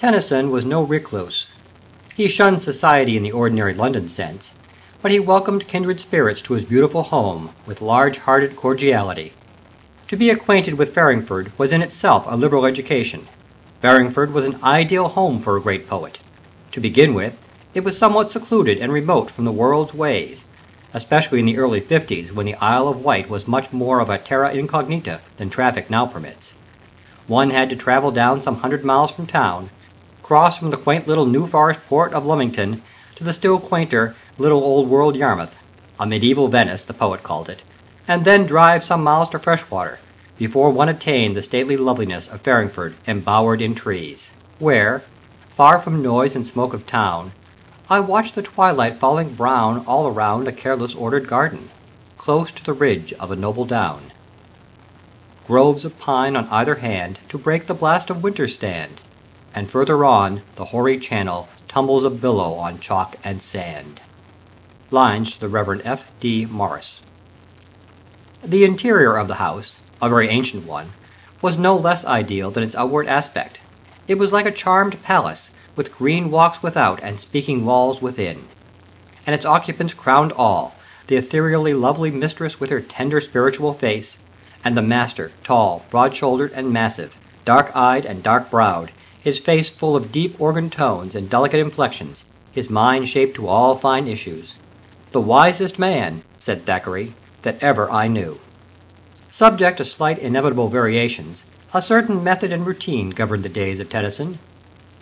Tennyson was no recluse. He shunned society in the ordinary London sense, but he welcomed kindred spirits to his beautiful home with large-hearted cordiality. To be acquainted with Farringford was in itself a liberal education. Farringford was an ideal home for a great poet. To begin with, it was somewhat secluded and remote from the world's ways, especially in the early '50s, when the Isle of Wight was much more of a terra incognita than traffic now permits. One had to travel down some 100 miles from town, cross from the quaint little New Forest port of Leamington to the still quainter little old world Yarmouth, a medieval Venice, the poet called it, and then drive some miles to Freshwater, before one attained the stately loveliness of Farringford embowered in trees, where, far from noise and smoke of town, I watched the twilight falling brown all around a careless ordered garden, close to the ridge of a noble down. Groves of pine on either hand to break the blast of winter stand, and further on the hoary channel tumbles a billow on chalk and sand. Lines to the Rev. F. D. Morris. The interior of the house, a very ancient one, was no less ideal than its outward aspect. It was like a charmed palace, with green walks without and speaking walls within. And its occupants crowned all, the ethereally lovely mistress with her tender spiritual face, and the master, tall, broad-shouldered, and massive, dark-eyed and dark-browed, his face full of deep organ tones and delicate inflections, his mind shaped to all fine issues. "The wisest man," said Thackeray, "that ever I knew." Subject to slight inevitable variations, a certain method and routine governed the days of Tennyson.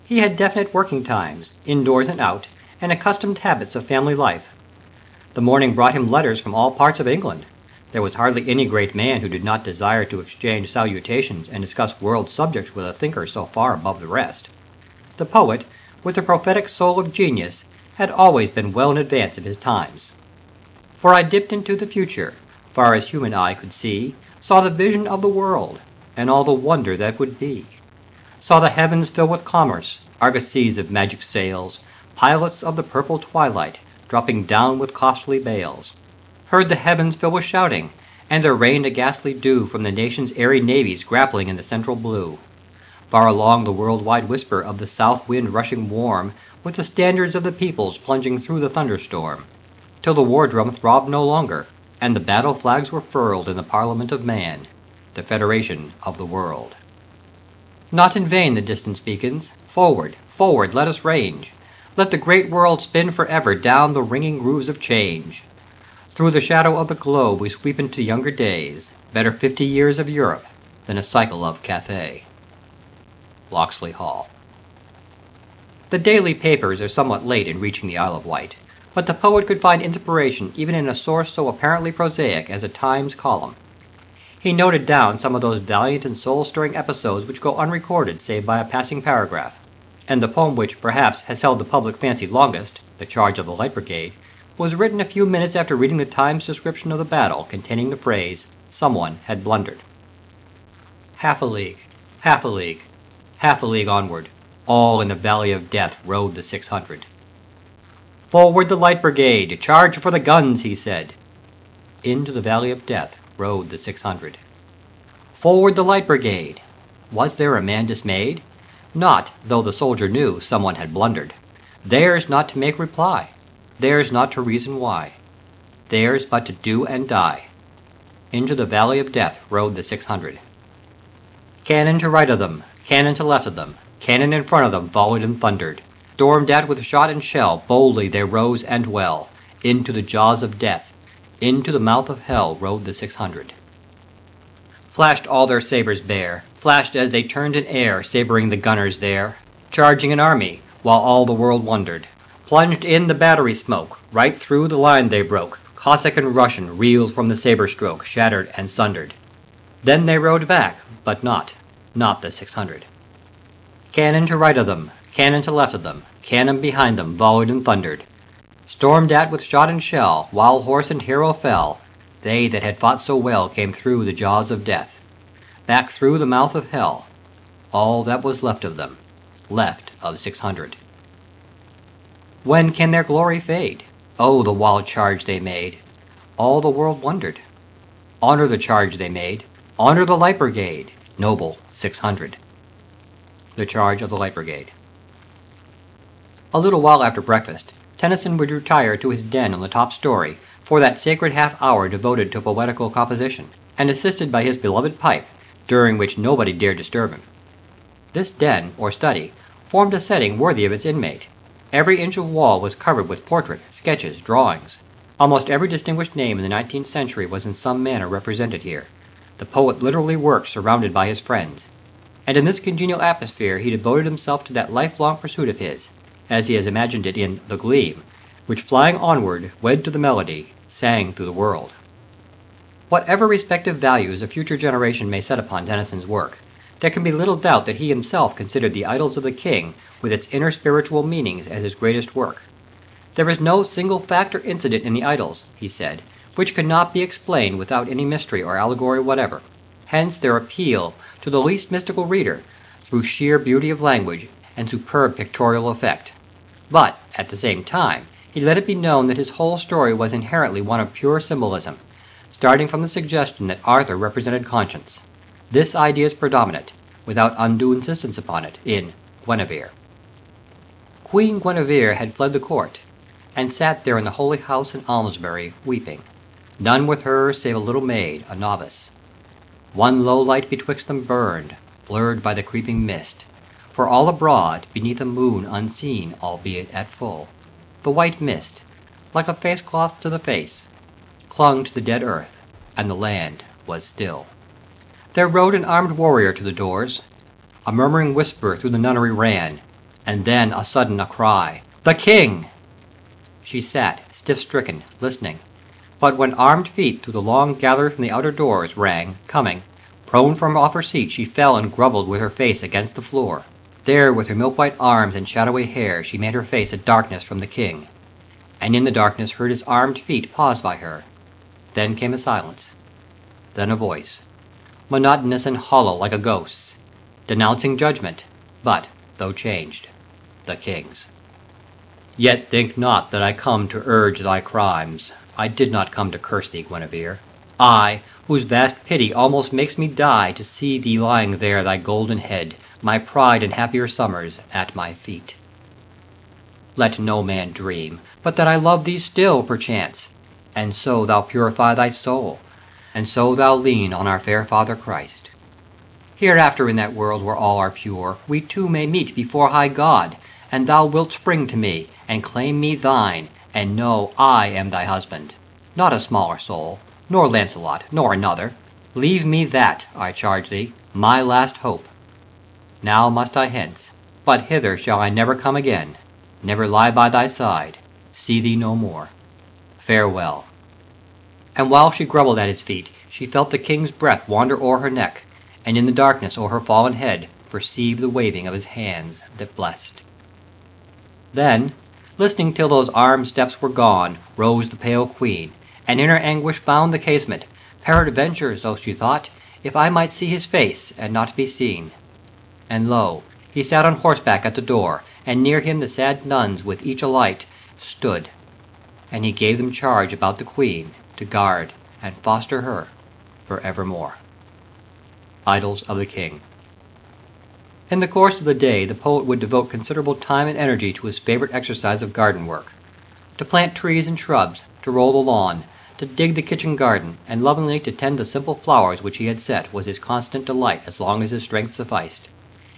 He had definite working times, indoors and out, and accustomed habits of family life. The morning brought him letters from all parts of England. There was hardly any great man who did not desire to exchange salutations and discuss world subjects with a thinker so far above the rest. The poet, with the prophetic soul of genius, had always been well in advance of his times. For I dipped into the future, far as human eye could see, saw the vision of the world, and all the wonder that would be. Saw the heavens fill with commerce, argosies of magic sails, pilots of the purple twilight, dropping down with costly bales. Heard the heavens fill with shouting, and there rained a ghastly dew from the nation's airy navies grappling in the central blue. Far along the world-wide whisper of the south wind rushing warm, with the standards of the peoples plunging through the thunderstorm, till the war drum throbbed no longer, and the battle flags were furled in the Parliament of Man, the Federation of the World. Not in vain the distance beacons, forward, forward, let us range. Let the great world spin forever down the ringing grooves of change. Through the shadow of the globe we sweep into younger days, better 50 years of Europe than a cycle of Cathay. Locksley Hall. The daily papers are somewhat late in reaching the Isle of Wight, but the poet could find inspiration even in a source so apparently prosaic as a Times column. He noted down some of those valiant and soul-stirring episodes which go unrecorded save by a passing paragraph, and the poem which perhaps has held the public fancy longest, The Charge of the Light Brigade, was written a few minutes after reading the Times description of the battle containing the phrase, "Someone had blundered." Half a league, half a league, half a league onward, all in the valley of death rode the 600. "Forward the Light Brigade! Charge for the guns!" he said. Into the valley of death rode the 600. Forward the Light Brigade! Was there a man dismayed? Not, though the soldier knew someone had blundered. Theirs not to make reply. Theirs not to reason why. Theirs but to do and die. Into the valley of death rode the 600. Cannon to right of them, cannon to left of them, cannon in front of them volleyed and thundered. Stormed at with shot and shell, boldly they rose and well. Into the jaws of death, into the mouth of hell rode the 600. Flashed all their sabres bare, flashed as they turned in air, sabering the gunners there. Charging an army, while all the world wondered. Plunged in the battery smoke, right through the line they broke. Cossack and Russian reeled from the sabre stroke, shattered and sundered. Then they rode back, but not the 600. Cannon to right of them, cannon to left of them, cannon behind them volleyed and thundered. Stormed at with shot and shell, while horse and hero fell, they that had fought so well came through the jaws of death, back through the mouth of hell, all that was left of them, left of 600. When can their glory fade? Oh, the wild charge they made! All the world wondered. Honor the charge they made, honor the Light Brigade, noble 600. The Charge of the Light Brigade. A little while after breakfast, Tennyson would retire to his den on the top story for that sacred half hour devoted to poetical composition, and assisted by his beloved pipe, during which nobody dared disturb him. This den, or study, formed a setting worthy of its inmate. Every inch of wall was covered with portrait, sketches, drawings. Almost every distinguished name in the 19th century was in some manner represented here. The poet literally worked surrounded by his friends. And in this congenial atmosphere he devoted himself to that lifelong pursuit of his, as he has imagined it in The Gleam, which flying onward, wed to the melody, sang through the world. Whatever respective values a future generation may set upon Tennyson's work, there can be little doubt that he himself considered The Idylls of the King, with its inner spiritual meanings, as his greatest work. There is no single fact or incident in the Idylls, he said, which cannot be explained without any mystery or allegory whatever. Hence their appeal to the least mystical reader, through sheer beauty of language and superb pictorial effect. But, at the same time, he let it be known that his whole story was inherently one of pure symbolism, starting from the suggestion that Arthur represented conscience. This idea is predominant, without undue insistence upon it, in Guinevere. Queen Guinevere had fled the court, and sat there in the holy house in Almesbury, weeping. None with her save a little maid, a novice. One low light betwixt them burned, blurred by the creeping mist, for all abroad, beneath a moon unseen, albeit at full, the white mist, like a face-cloth to the face, clung to the dead earth, and the land was still. There rode an armed warrior to the doors. A murmuring whisper through the nunnery ran, and then a sudden a cry, "The King!" She sat, stiff-stricken, listening, but when armed feet through the long gallery from the outer doors rang, coming, prone from off her seat she fell and grovelled with her face against the floor. There, with her milk-white arms and shadowy hair, she made her face a darkness from the King, and in the darkness heard his armed feet pause by her. Then came a silence, then a voice, monotonous and hollow like a ghost's, denouncing judgment, but, though changed, the King's. Yet think not that I come to urge thy crimes. I did not come to curse thee, Guinevere. I, whose vast pity almost makes me die to see thee lying there, thy golden head, my pride in happier summers, at my feet. Let no man dream, but that I love thee still, perchance, and so thou purify thy soul, and so thou lean on our fair Father Christ. Hereafter in that world where all are pure, we two may meet before high God, and thou wilt spring to me, and claim me thine, and know I am thy husband, not a smaller soul, nor Lancelot, nor another. Leave me that, I charge thee, my last hope. Now must I hence, but hither shall I never come again, never lie by thy side, see thee no more. Farewell. And while she grovelled at his feet, she felt the King's breath wander o'er her neck, and in the darkness o'er her fallen head perceived the waving of his hands that blessed. Then, listening till those armed steps were gone, rose the pale Queen, and in her anguish found the casement, peradventure, so she thought, if I might see his face, and not be seen. And lo, he sat on horseback at the door, and near him the sad nuns, with each a light, stood, and he gave them charge about the Queen, to guard and foster her for evermore. Idylls of the King. In the course of the day the poet would devote considerable time and energy to his favorite exercise of garden work. To plant trees and shrubs, to roll the lawn, to dig the kitchen garden, and lovingly to tend the simple flowers which he had set was his constant delight as long as his strength sufficed.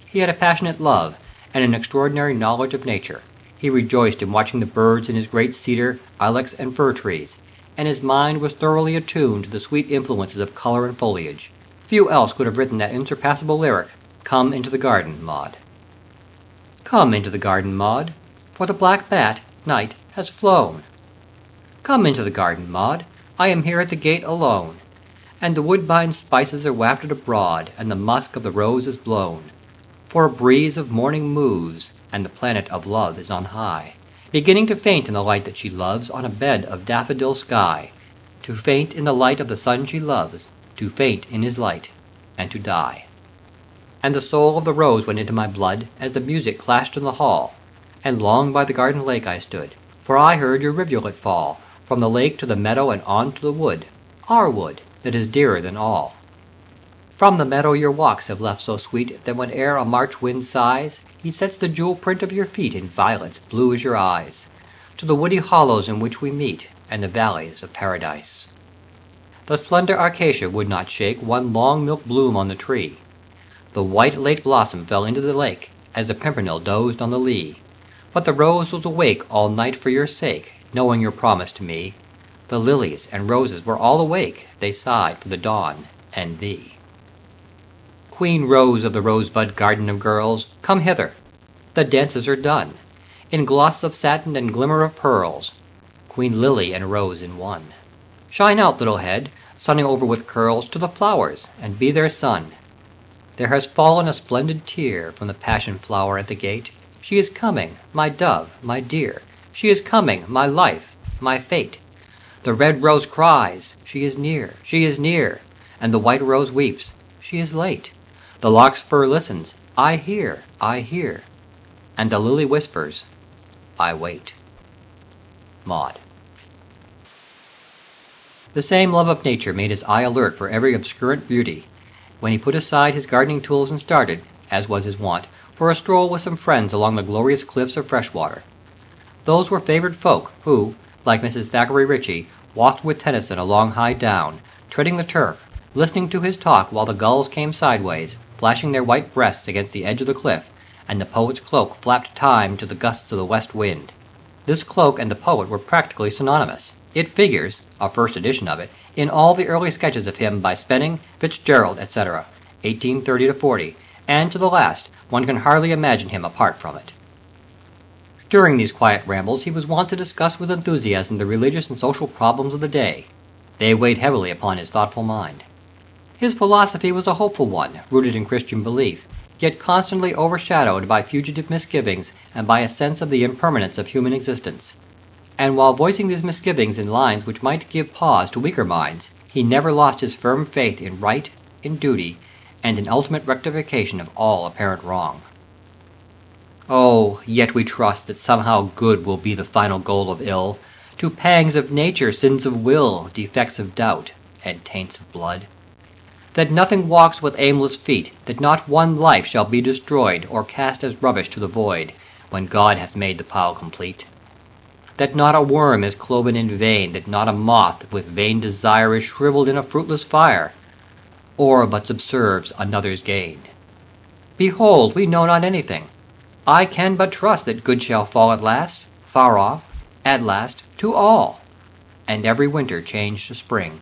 He had a passionate love, and an extraordinary knowledge of nature. He rejoiced in watching the birds in his great cedar, ilex, and fir trees, and his mind was thoroughly attuned to the sweet influences of color and foliage. Few else could have written that unsurpassable lyric, "Come into the garden, Maud." Come into the garden, Maud, for the black bat, night, has flown. Come into the garden, Maud, I am here at the gate alone, and the woodbine's spices are wafted abroad, and the musk of the rose is blown. For a breeze of morning moves, and the planet of love is on high, beginning to faint in the light that she loves on a bed of daffodil sky, to faint in the light of the sun she loves, to faint in his light, and to die. And the soul of the rose went into my blood as the music clashed in the hall, and long by the garden lake I stood, for I heard your rivulet fall, from the lake to the meadow and on to the wood, our wood, that is dearer than all. From the meadow your walks have left so sweet that whene'er a March wind sighs, he sets the jewel print of your feet in violets blue as your eyes, to the woody hollows in which we meet, and the valleys of paradise. The slender acacia would not shake one long milk bloom on the tree. The white late blossom fell into the lake, as the pimpernel dozed on the lea. But the rose was awake all night for your sake, knowing your promise to me. The lilies and roses were all awake, they sighed for the dawn and thee. Queen Rose of the rosebud garden of girls, come hither. The dances are done, in gloss of satin and glimmer of pearls, Queen Lily and Rose in one. Shine out, little head, sunning over with curls to the flowers, and be their sun. There has fallen a splendid tear from the passion flower at the gate. She is coming, my dove, my dear. She is coming, my life, my fate. The red rose cries, she is near, she is near. And the white rose weeps, she is late. The larkspur listens, I hear, I hear. And the lily whispers, I wait. Maud. The same love of nature made his eye alert for every obscurant beauty, when he put aside his gardening tools and started, as was his wont, for a stroll with some friends along the glorious cliffs of Freshwater. Those were favored folk who, like Mrs. Thackeray Ritchie, walked with Tennyson along High Down, treading the turf, listening to his talk while the gulls came sideways, flashing their white breasts against the edge of the cliff, and the poet's cloak flapped time to the gusts of the west wind. This cloak and the poet were practically synonymous. It figures, a first edition of it, in all the early sketches of him by Spenning, Fitzgerald, etc., 1830 to 40, and to the last, one can hardly imagine him apart from it. During these quiet rambles he was wont to discuss with enthusiasm the religious and social problems of the day. They weighed heavily upon his thoughtful mind. His philosophy was a hopeful one, rooted in Christian belief, yet constantly overshadowed by fugitive misgivings and by a sense of the impermanence of human existence. And while voicing these misgivings in lines which might give pause to weaker minds, he never lost his firm faith in right, in duty, and in ultimate rectification of all apparent wrong. Oh, yet we trust that somehow good will be the final goal of ill, to pangs of nature, sins of will, defects of doubt, and taints of blood. That nothing walks with aimless feet, that not one life shall be destroyed or cast as rubbish to the void, when God hath made the pile complete. That not a worm is cloven in vain, that not a moth with vain desire is shriveled in a fruitless fire, or but subserves another's gain. Behold, we know not anything. I can but trust that good shall fall at last, far off, at last, to all, and every winter change to spring.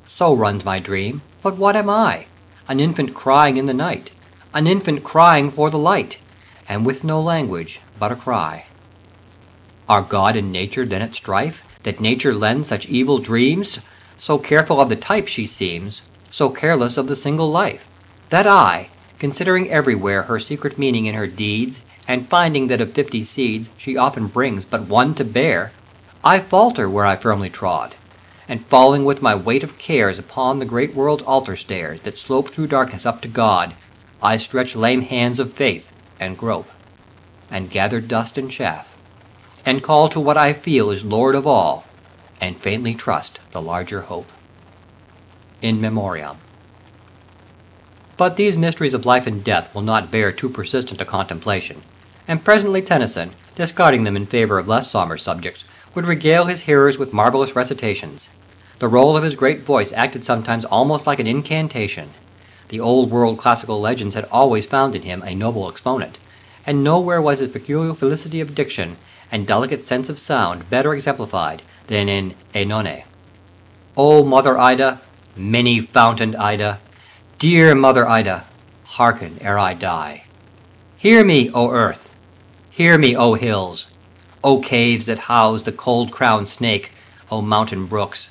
So runs my dream, but what am I? An infant crying in the night, an infant crying for the light, and with no language but a cry. Are God and nature then at strife, that nature lends such evil dreams? So careful of the type she seems, so careless of the single life, that I, considering everywhere her secret meaning in her deeds, and finding that of 50 seeds she often brings but one to bear, I falter where I firmly trod, and falling with my weight of cares upon the great world's altar stairs that slope through darkness up to God, I stretch lame hands of faith, and grope, and gather dust and chaff, and call to what I feel is Lord of all, and faintly trust the larger hope. In Memoriam. But these mysteries of life and death will not bear too persistent a contemplation, and presently Tennyson, discarding them in favor of less sombre subjects, would regale his hearers with marvelous recitations. The role of his great voice acted sometimes almost like an incantation. The old-world classical legends had always found in him a noble exponent, and nowhere was his peculiar felicity of diction and delicate sense of sound better exemplified than in Oenone. O Mother Ida, many-fountained Ida, dear Mother Ida, hearken ere I die. Hear me, O earth! Hear me, O hills! O caves that house the cold-crowned snake! O mountain brooks!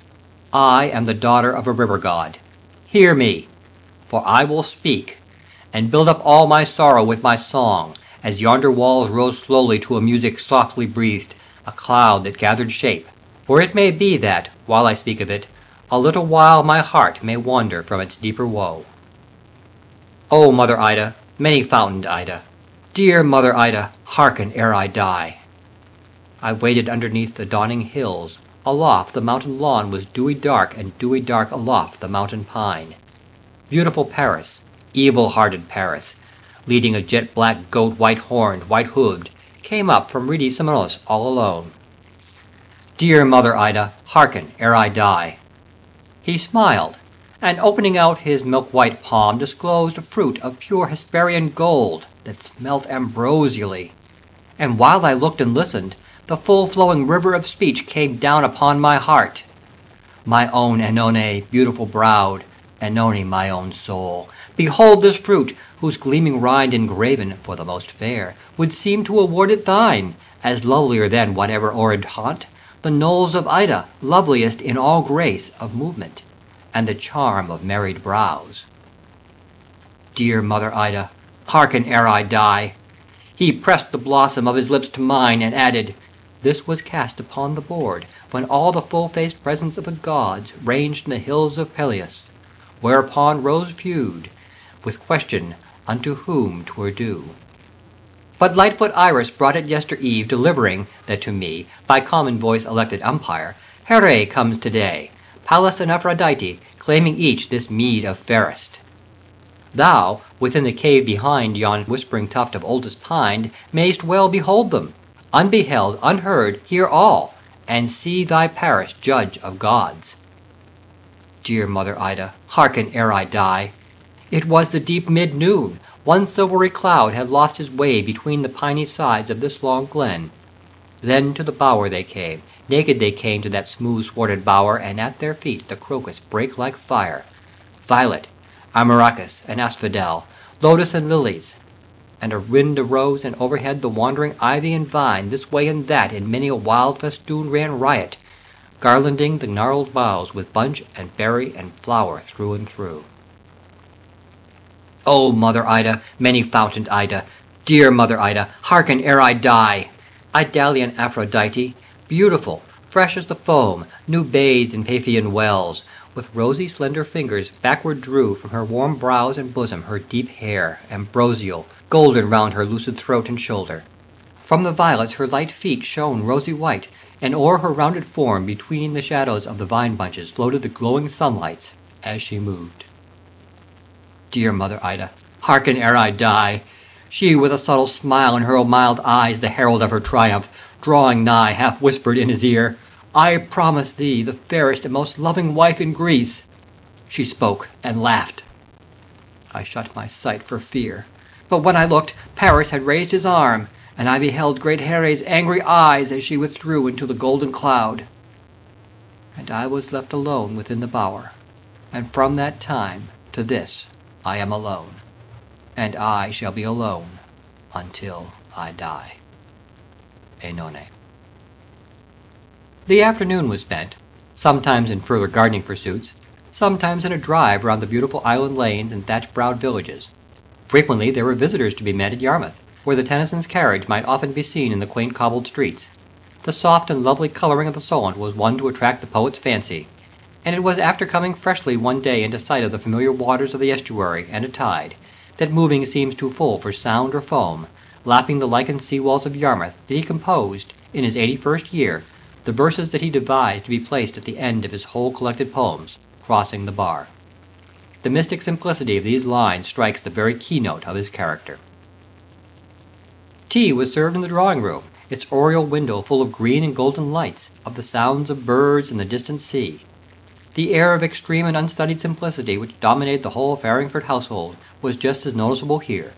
I am the daughter of a river god. Hear me, for I will speak, and build up all my sorrow with my song, as yonder walls rose slowly to a music softly breathed, a cloud that gathered shape. For it may be that, while I speak of it, a little while my heart may wander from its deeper woe. O Mother Ida, many-fountained Ida, dear Mother Ida, hearken ere I die. I waited underneath the dawning hills. Aloft the mountain lawn was dewy dark, and dewy dark aloft the mountain pine. Beautiful Paris, evil-hearted Paris, leading a jet-black goat white-horned, white-hooved, came up from reedy Simonos all alone. "Dear Mother Ida, hearken ere I die." He smiled, and opening out his milk-white palm disclosed a fruit of pure Hesperian gold that smelt ambrosially. And while I looked and listened, the full-flowing river of speech came down upon my heart. "My own Oenone, beautiful-browed, Oenone, my own soul, behold this fruit, whose gleaming rind engraven, for the most fair, would seem to award it thine, as lovelier than whatever o'ered haunt the knolls of Ida, loveliest in all grace of movement, and the charm of married brows." Dear Mother Ida, hearken ere I die. He pressed the blossom of his lips to mine, and added, "This was cast upon the board, when all the full-faced presence of the gods ranged in the hills of Peleus, whereupon rose feud, with question unto whom 'twere due. But Lightfoot Iris brought it yester-eve, delivering that to me, by common voice elected umpire, Here comes to-day, Pallas and Aphrodite, claiming each this meed of fairest. Thou, within the cave behind yon whispering tuft of oldest pine, mayst well behold them, unbeheld, unheard, hear all, and see thy Paris judge of gods. Dear Mother Ida, hearken ere I die. It was the deep mid-noon. One silvery cloud had lost his way between the piny sides of this long glen. Then to the bower they came. Naked they came to that smooth-swarded bower, and at their feet the crocus brake like fire. Violet, amaracus, and asphodel, lotus and lilies. And a wind arose, and overhead the wandering ivy and vine, this way and that, in many a wild festoon ran riot, garlanding the gnarled boughs with bunch and berry and flower through and through. O Mother Ida, many-fountained Ida, dear Mother Ida, hearken ere I die! Idalian Aphrodite, beautiful, fresh as the foam, new bathed in Paphian wells, with rosy slender fingers backward drew from her warm brows and bosom her deep hair, ambrosial, golden round her lucid throat and shoulder. From the violets her light feet shone rosy white, and o'er her rounded form between the shadows of the vine bunches floated the glowing sunlight as she moved. Dear Mother Ida, hearken ere I die! She with a subtle smile in her mild eyes, the herald of her triumph, drawing nigh, half whispered in his ear, I promise thee the fairest and most loving wife in Greece. She spoke and laughed. I shut my sight for fear, but when I looked, Paris had raised his arm, and I beheld great Here's angry eyes as she withdrew into the golden cloud. And I was left alone within the bower, and from that time to this I am alone, and I shall be alone until I die. Oenone. The afternoon was spent, sometimes in further gardening pursuits, sometimes in a drive round the beautiful island lanes and thatch-browed villages. Frequently there were visitors to be met at Yarmouth, where the Tennyson's carriage might often be seen in the quaint cobbled streets. The soft and lovely colouring of the Solent was one to attract the poet's fancy, and it was after coming freshly one day into sight of the familiar waters of the estuary and a tide, that moving seems too full for sound or foam, lapping the lichened sea-walls of Yarmouth, that he composed, in his 81st year, the verses that he devised to be placed at the end of his whole collected poems, Crossing the Bar. The mystic simplicity of these lines strikes the very keynote of his character. Tea was served in the drawing-room, its oriel window full of green and golden lights, of the sounds of birds and the distant sea. The air of extreme and unstudied simplicity which dominated the whole Farringford household was just as noticeable here.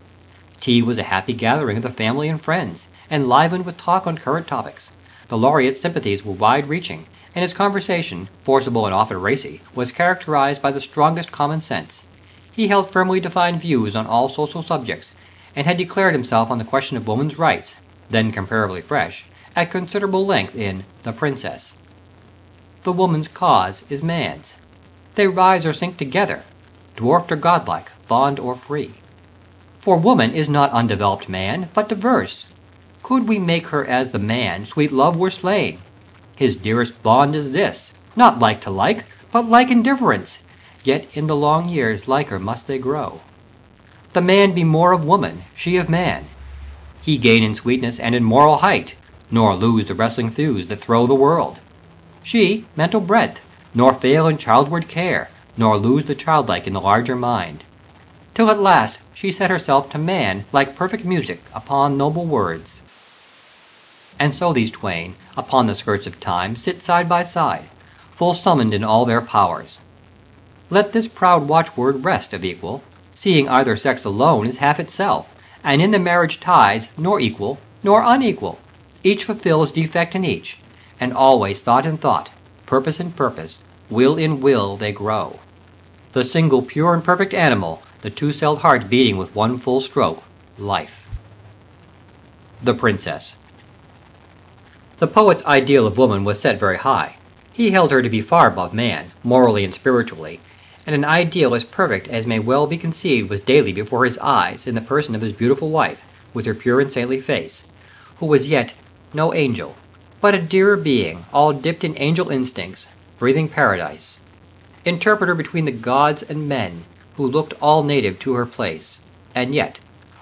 Tea was a happy gathering of the family and friends, enlivened with talk on current topics. The laureate's sympathies were wide-reaching, and his conversation, forcible and often racy, was characterized by the strongest common sense. He held firmly defined views on all social subjects, and had declared himself on the question of woman's rights, then comparatively fresh, at considerable length in The Princess. The woman's cause is man's. They rise or sink together, dwarfed or godlike, bond or free. For woman is not undeveloped man, but diverse. Could we make her as the man, sweet love were slain. His dearest bond is this, not like to like, but like indifference, yet in the long years liker must they grow. The man be more of woman, she of man. He gain in sweetness and in moral height, nor lose the wrestling thews that throw the world. She, mental breadth, nor fail in childward care, nor lose the childlike in the larger mind, till at last she set herself to man like perfect music upon noble words. And so these twain, upon the skirts of time, sit side by side, full summoned in all their powers. Let this proud watchword rest of equal, seeing either sex alone is half itself, and in the marriage ties nor equal nor unequal, each fulfills defect in each, and always thought in thought, purpose in purpose, will in will they grow. The single pure and perfect animal, the two-celled heart beating with one full stroke, life. The Princess. The poet's ideal of woman was set very high. He held her to be far above man, morally and spiritually, and an ideal as perfect as may well be conceived was daily before his eyes in the person of his beautiful wife, with her pure and saintly face, who was yet no angel, but a dearer being, all dipped in angel instincts, breathing paradise, interpreter between the gods and men, who looked all native to her place, and yet,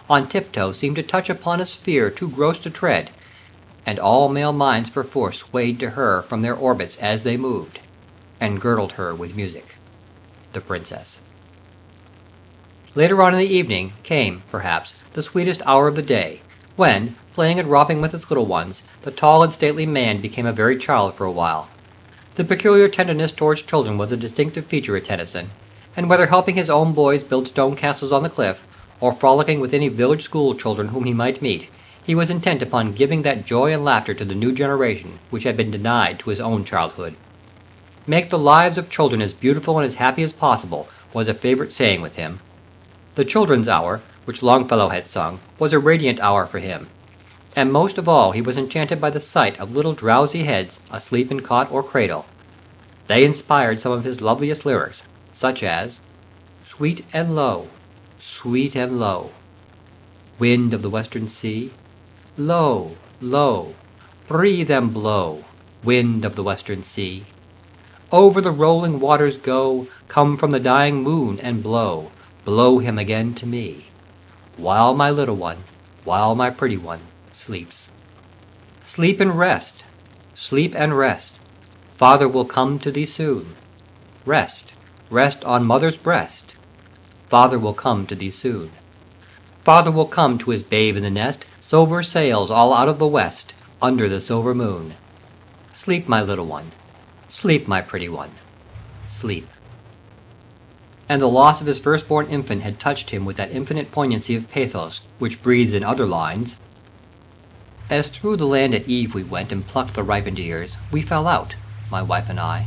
on tiptoe seemed to touch upon a sphere too gross to tread, and all male minds perforce swayed to her from their orbits as they moved, and girdled her with music. The Princess. Later on in the evening came, perhaps, the sweetest hour of the day, when, playing and romping with his little ones, the tall and stately man became a very child for a while. The peculiar tenderness towards children was a distinctive feature of Tennyson, and whether helping his own boys build stone castles on the cliff, or frolicking with any village school children whom he might meet, he was intent upon giving that joy and laughter to the new generation which had been denied to his own childhood. Make the lives of children as beautiful and as happy as possible was a favorite saying with him. The children's hour, which Longfellow had sung, was a radiant hour for him, and most of all he was enchanted by the sight of little drowsy heads asleep in cot or cradle. They inspired some of his loveliest lyrics, such as sweet and low, wind of the western sea, low, low, breathe and blow, wind of the western sea. Over the rolling waters go, come from the dying moon and blow, blow him again to me, while my little one, while my pretty one, sleeps. Sleep and rest, Father will come to thee soon. Rest, rest on mother's breast, Father will come to thee soon. Father will come to his babe in the nest, silver sails all out of the west, under the silver moon. Sleep, my little one, sleep, my pretty one, sleep. And the loss of his firstborn infant had touched him with that infinite poignancy of pathos which breathes in other lines. As through the land at eve we went and plucked the ripened ears, we fell out, my wife and I.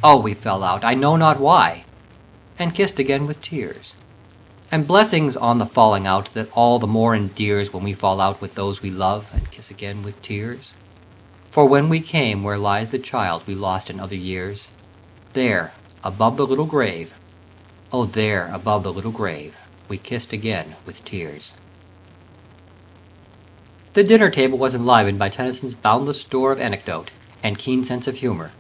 Oh, we fell out, I know not why, and kissed again with tears. And blessings on the falling out that all the more endears when we fall out with those we love and kiss again with tears. For when we came where lies the child we lost in other years, there, above the little grave, oh there, above the little grave, we kissed again with tears. The dinner table was enlivened by Tennyson's boundless store of anecdote and keen sense of humor.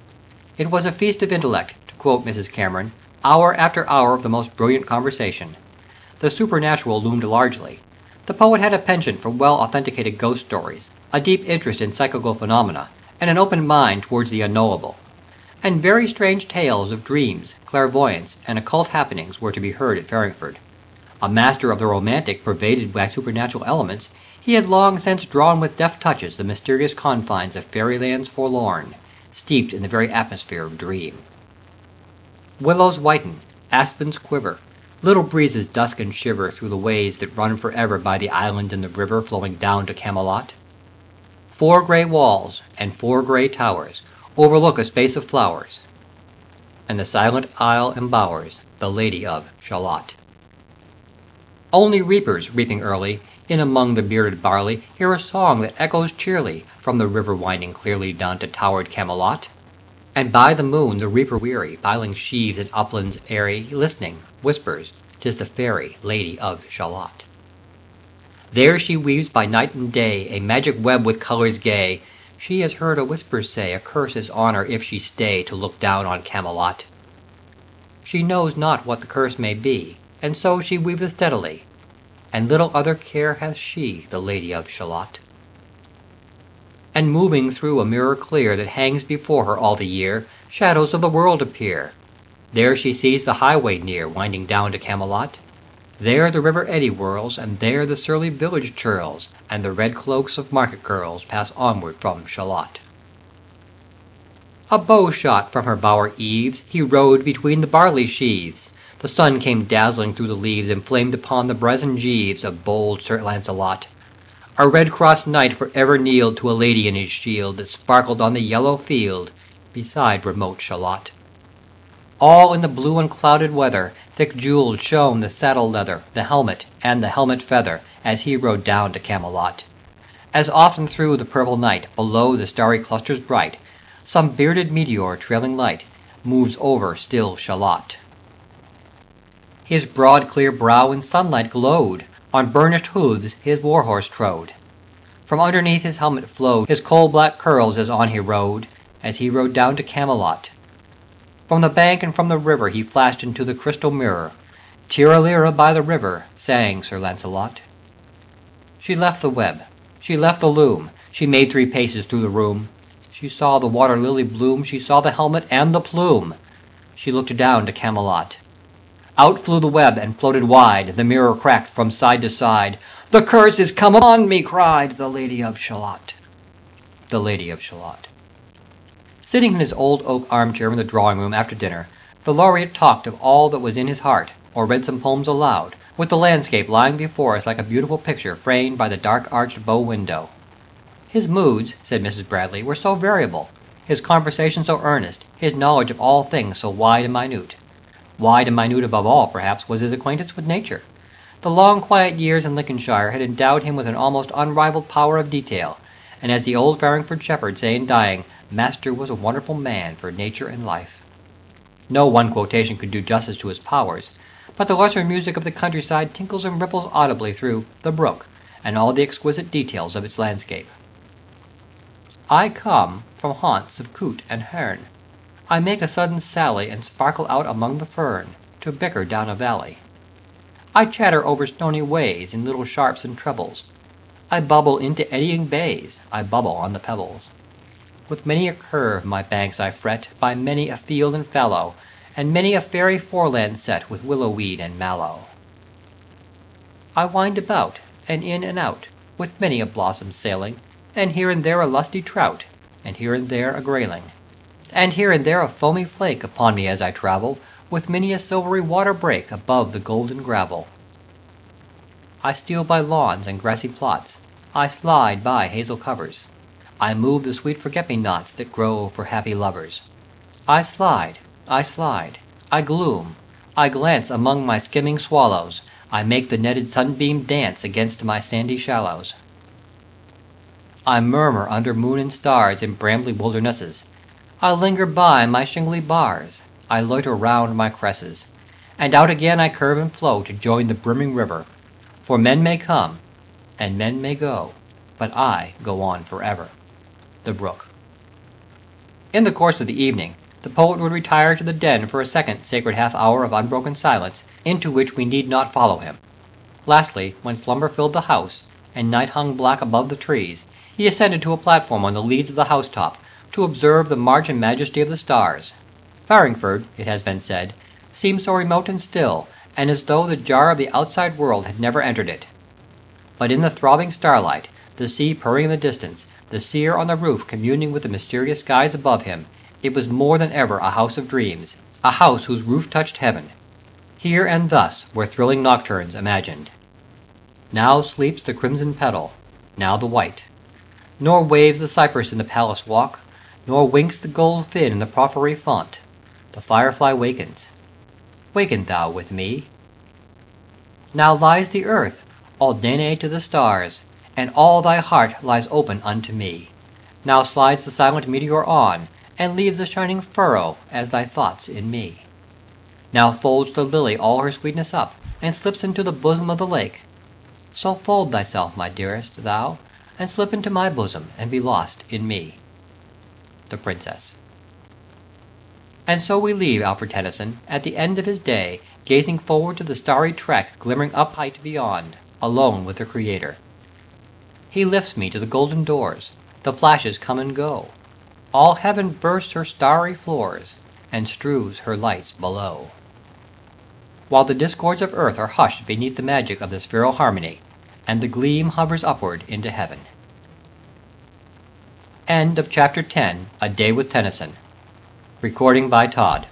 It was a feast of intellect, to quote Mrs. Cameron, hour after hour of the most brilliant conversation. The supernatural loomed largely. The poet had a penchant for well-authenticated ghost stories, a deep interest in psychical phenomena, and an open mind towards the unknowable. And very strange tales of dreams, clairvoyance, and occult happenings were to be heard at Farringford. A master of the romantic pervaded by supernatural elements, he had long since drawn with deft touches the mysterious confines of fairylands forlorn, steeped in the very atmosphere of dream. Willows whiten, aspens quiver, little breezes dusk and shiver through the ways that run forever by the island and the river flowing down to Camelot. 4 grey walls and 4 grey towers overlook a space of flowers, and the silent isle embowers the Lady of Shalott. Only reapers reaping early, in among the bearded barley, hear a song that echoes cheerly from the river winding clearly down to towered Camelot. And by the moon the reaper weary, piling sheaves in uplands airy, listening, whispers, 'tis the fairy Lady of Shalott. There she weaves by night and day a magic web with colours gay. She has heard a whisper say a curse is on her if she stay to look down on Camelot. She knows not what the curse may be, and so she weaveth steadily, and little other care hath she, the Lady of Shalott. And moving through a mirror clear that hangs before her all the year, shadows of the world appear, There she sees the highway near, winding down to Camelot. There the river eddy whirls, and there the surly village churls, and the red cloaks of market girls pass onward from Shalott. A bow shot from her bower eaves, he rode between the barley sheaves. The sun came dazzling through the leaves, and flamed upon the brazen gyves of bold Sir Lancelot. A red-crossed knight for ever kneeled to a lady in his shield, that sparkled on the yellow field, beside remote Shalott. All in the blue unclouded weather, thick jewelled shone the saddle leather, the helmet, and the helmet feather, as he rode down to Camelot. As often through the purple night, below the starry clusters bright, some bearded meteor trailing light moves over still Shalott. His broad clear brow in sunlight glowed, on burnished hooves his war-horse trode. From underneath his helmet flowed his coal-black curls as on he rode down to Camelot. From the bank and from the river he flashed into the crystal mirror. Tirra-lirra by the river, sang Sir Lancelot. She left the web, she left the loom, she made 3 paces through the room. She saw the water-lily bloom, she saw the helmet and the plume. She looked down to Camelot. Out flew the web and floated wide, the mirror cracked from side to side. "The curse is come upon me!" cried the Lady of Shalott. The Lady of Shalott. Sitting in his old oak armchair in the drawing-room after dinner, the laureate talked of all that was in his heart, or read some poems aloud, with the landscape lying before us like a beautiful picture framed by the dark-arched bow window. His moods, said Mrs. Bradley, were so variable, his conversation so earnest, his knowledge of all things so wide and minute. Wide and minute above all, perhaps, was his acquaintance with nature. The long quiet years in Lincolnshire had endowed him with an almost unrivalled power of detail, and as the old Farringford shepherd say in dying, Master was a wonderful man for nature and life. No one quotation could do justice to his powers, but the lesser music of the countryside tinkles and ripples audibly through "the brook" and all the exquisite details of its landscape. I come from haunts of coot and hern. I make a sudden sally and sparkle out among the fern, to bicker down a valley. I chatter over stony ways in little sharps and trebles. I bubble into eddying bays, I bubble on the pebbles. With many a curve my banks I fret, by many a field and fallow, and many a fairy foreland set with willow weed and mallow. I wind about, and in and out, with many a blossom sailing, and here and there a lusty trout, and here and there a grayling, and here and there a foamy flake upon me as I travel, with many a silvery water break above the golden gravel. I steal by lawns and grassy plots, I slide by hazel covers, I move the sweet forget-me-nots that grow for happy lovers. I slide, I gloom, I glance among my skimming swallows, I make the netted sunbeam dance against my sandy shallows. I murmur under moon and stars in brambly wildernesses, I linger by my shingly bars, I loiter round my cresses, and out again I curve and flow to join the brimming river, for men may come, and men may go, but I go on forever. The Brook. In the course of the evening, the poet would retire to the den for a second sacred half-hour of unbroken silence, into which we need not follow him. Lastly, when slumber filled the house, and night hung black above the trees, he ascended to a platform on the leads of the housetop, to observe the march and majesty of the stars. Farringford, it has been said, seemed so remote and still, and as though the jar of the outside world had never entered it. But in the throbbing starlight, the sea purring in the distance, the seer on the roof communing with the mysterious skies above him, it was more than ever a house of dreams, a house whose roof touched heaven. Here and thus were thrilling nocturnes imagined. Now sleeps the crimson petal, now the white. Nor waves the cypress in the palace walk, nor winks the gold fin in the porphyry font. The firefly wakens. Waken thou with me. Now lies the earth, all danae to the stars, and all thy heart lies open unto me. Now slides the silent meteor on, and leaves a shining furrow as thy thoughts in me. Now folds the lily all her sweetness up, and slips into the bosom of the lake. So fold thyself, my dearest, thou, and slip into my bosom, and be lost in me. The Princess. And so we leave Alfred Tennyson, at the end of his day, gazing forward to the starry track glimmering up height beyond, alone with the Creator. He lifts me to the golden doors, the flashes come and go. All heaven bursts her starry floors, and strews her lights below. While the discords of earth are hushed beneath the magic of this feral harmony, and the gleam hovers upward into heaven. End of Chapter 10, A Day with Tennyson. Recording by Todd.